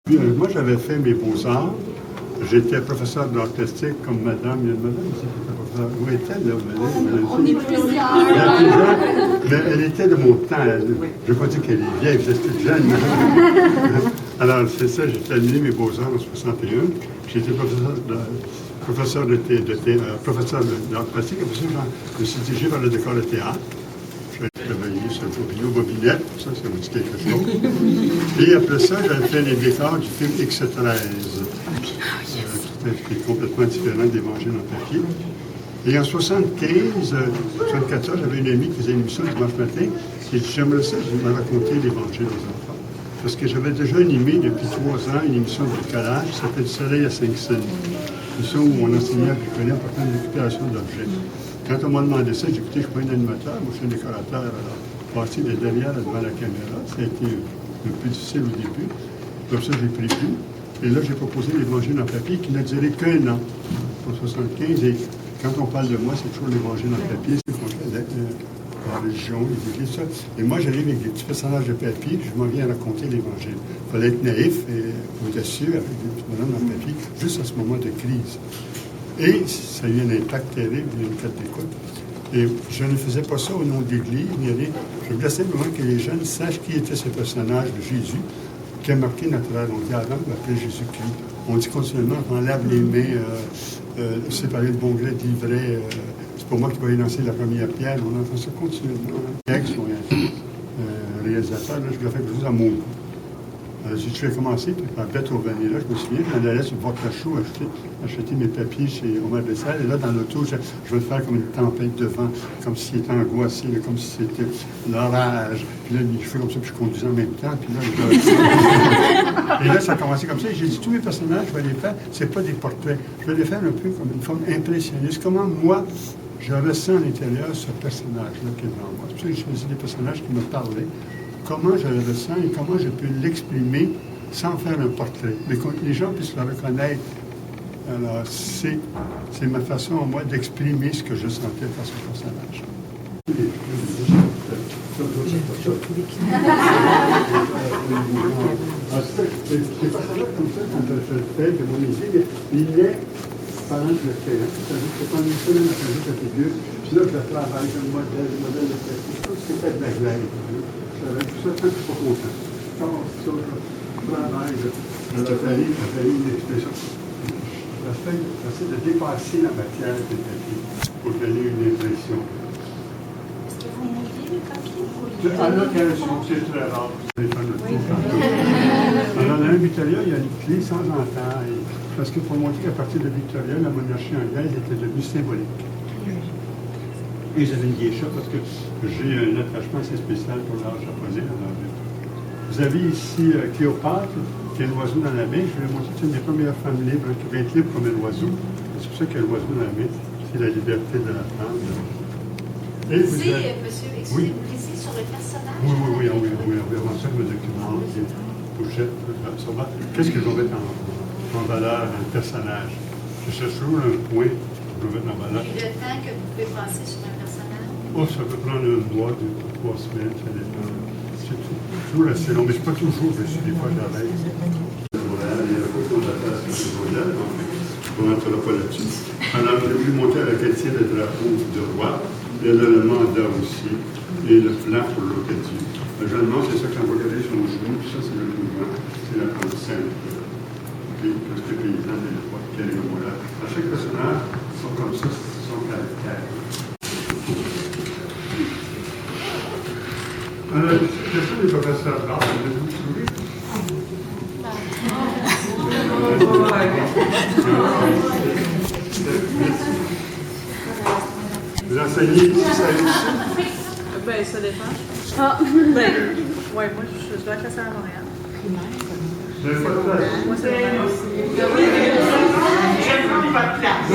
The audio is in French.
Puis, moi, j'avais fait mes beaux-arts. J'étais professeur d'art plastique comme madame. Il y a une madame ici qui était professeure. Où est-elle, là? On est plusieurs. Il y a plusieurs. Mais elle était de mon temps. Je ne veux pas dire qu'elle est vieille, j'étais toute jeune. Alors, c'est ça, j'ai terminé mes beaux-arts en 61. J'étais professeur d'art plastique. Après ça, je me suis dirigé vers le décor de théâtre. J'ai travaillé sur Bobino Bobinette, ça me dit quelque chose. Et après ça, j'ai fait les décors du film X13. Qui est complètement différent d'Évangile en papier. Et en 75, 74, j'avais une amie qui faisait une émission dimanche matin. Et j'aimerais ça, je me raconter l'Évangile aux enfants. Parce que j'avais déjà animé depuis 3 ans une émission de bricolage qui s'appelle Soleil à Saint-Cyr. Une émission où on enseignait à bricoler en partant de récupération d'objets. Quand on m'a demandé ça, j'ai dit, écoutez, je ne suis pas un animateur, moi je suis un décorateur. Alors, passer de derrière devant la caméra, ça a été un peu difficile au début. Comme ça, j'ai pris goût. Et là, j'ai proposé l'Évangile en papier qui n'a duré qu'1 an, en 75. Et quand on parle de moi, c'est toujours l'Évangile en papier, c'est qu'on fait la religion, les églises, ça. Et moi, j'arrive avec des petits personnages de papier, puis je m'en viens raconter l'Évangile. Il fallait être naïf et audacieux avec des petits bonhommes en papier, juste à ce moment de crise. Et ça a eu un impact terrible, il y a une carte d'écoute. Et je ne faisais pas ça au nom de l'Église, ni rien. Je voulais simplement que les jeunes sachent qui était ce personnage de Jésus qui a marqué notre ère. On dit Adam l'appelait Jésus-Christ. On dit continuellement qu'on lave les mains, séparer le bon gré de l'ivraie. C'est pour moi qui vais lancer la première pierre. On entend ça continuellement. Avec son réalisateur, là, je lui ai fait quelque chose à mon goût. Je vais commencer, puis par bête au vanilla, je me souviens, j'en allais sur Bocachou acheter mes papiers chez Omar Bessel, et là, dans l'auto, je vais le faire comme une tempête de vent, comme s'il était angoissé, là, comme si c'était l'orage. Puis là, je fais comme ça, puis je conduisais en même temps, puis là, et là, ça a commencé comme ça, et j'ai dit, tous mes personnages, je vais les faire, c'est pas des portraits, je vais les faire un peu comme une forme impressionniste. Comment, moi, je ressens à l'intérieur ce personnage-là qui est devant moi. C'est pour ça que j'ai choisi des personnages qui me parlaient. Comment je le ressens et comment je peux l'exprimer sans faire un portrait. Mais que les gens puissent le reconnaître. Alors, c'est ma façon, à moi, d'exprimer ce que je sentais face au personnage. Ces personnages comme ça, quand je le fais, de mon idée, il est pendant que je le fais. C'est-à-dire que pendant une semaine après, je fais figure, puis là, je travaille comme modèle de plastique. C'est peut-être de la glaise. Avec tout ça, tant que je ne suis pas content. Je travaille, je fais une expression. J'essaie de dépasser la matière du papier pour donner une impression. Est-ce que vous moulez le papier? Alors, c'est très rare. Alors, dans un Victoria, il y a une clé sans entaille. Parce que pour montrer qu'à partir de Victoria, la monarchie anglaise était devenue symbolique. Et j'avais une geisha parce que j'ai un attachement assez spécial pour l'art japonais. Vous avez ici Cléopâtre, qui a l'oiseau dans la main. Je vais vous montrer, c'est une des premières femmes libres qui va être libre comme un oiseau. C'est pour ça qu'il y a l'oiseau dans la main. C'est la liberté de la femme. Et vous avez... monsieur, excusez-vous, ici sur le personnage? Oui. Avant ça, je me documente, les pochettes, ça va. Qu'est-ce que je vais mettre en valeur dans le personnage? Je cherche toujours un point. Et le temps que vous pouvez passer sur un personnage? Oh, ça peut prendre 1 mois, 2 ou 3 semaines, ça dépend. C'est toujours assez long, mais c'est pas toujours, mais des fois j'arrête. Il y a beaucoup de place sur ce modèle, donc on n'entrera pas là-dessus. Alors, j'ai voulu monter à la qualité le drapeau de roi, et le mandat aussi, et le flanc pour l'Ocadie. Le jeune homme, c'est ça quand vous regardez son genou, ça c'est le mouvement, c'est la plante simple. Parce que les paysans de l'époque, quel est le modèle. À chaque personnage, comme ça, c'est son caractère. Alors, quels sont les professeurs d'art? Vous vous souvenez? Vous enseignez ici, ça ici? Ben, ça dépend. Moi, je dois faire ça à Montréal. Vous n'avez pas de place? Moi, c'est J'aime pas de place.